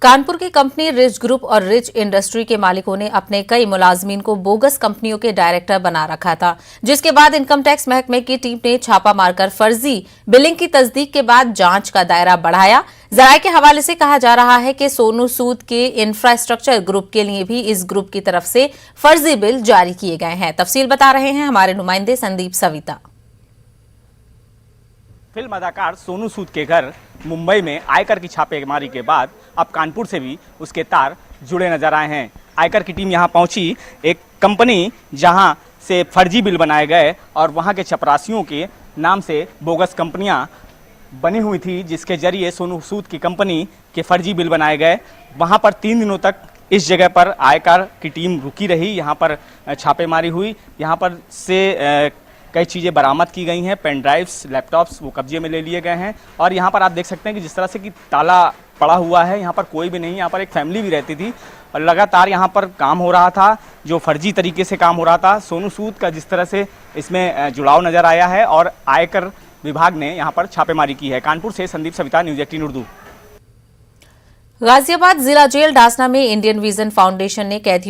कानपुर की company rich group और rich industry के मालिकों ने अपने कई मुलाजमीन को बोगस कंपनियों के डायरेक्टर बना रखा था, जिसके बाद इनकम टैक्स महकमे की टीम ने छापा मारकर फर्जी बिलिंग की तस्दीक के बाद जांच का दायरा बढ़ाया। जराये के हवाले से कहा जा रहा है कि सोनू सूद के इंफ्रास्ट्रक्चर ग्रुप के लिए भी इस ग्रुप की तरफ से फर्जी बिल जारी किए गए हैं। तफसील बता रहे हैं हमारे नुमाइंदे संदीप सविता। फिल्म अदाकार सोनू सूद के घर मुंबई में आयकर की छापेमारी के बाद अब कानपुर से भी उसके तार जुड़े नजर आए हैं। आयकर की टीम यहां पहुंची एक कंपनी जहां से फर्जी बिल बनाए गए और वहां के चपरासियों के नाम से बोगस कंपनियां बनी हुई थी, जिसके जरिए सोनू सूद की कंपनी के फर्जी बिल बनाए गए। वहां पर 3 दिनों तक इस जगह पर आयकर की टीम रुकी रही। यहां पर छापेमारी हुई। यहां पर से कई चीज़ें बरामद की गई हैं। पेन ड्राइव्स, लैपटॉप्स वो कब्जे में ले लिए गए हैं। और यहाँ पर आप देख सकते हैं कि जिस तरह से कि ताला पड़ा हुआ है, यहाँ पर कोई भी नहीं। यहाँ पर एक फैमिली भी रहती थी और लगातार यहाँ पर काम हो रहा था, जो फर्जी तरीके से काम हो रहा था। सोनू सूद का जिस तरह से इसमें जुड़ाव नजर आया है और आयकर विभाग ने यहाँ पर छापेमारी की है। कानपुर से संदीप सविता, न्यूज़ 18 उर्दू। गाजियाबाद जिला जेल डासना में इंडियन विजन फाउंडेशन ने कैदियों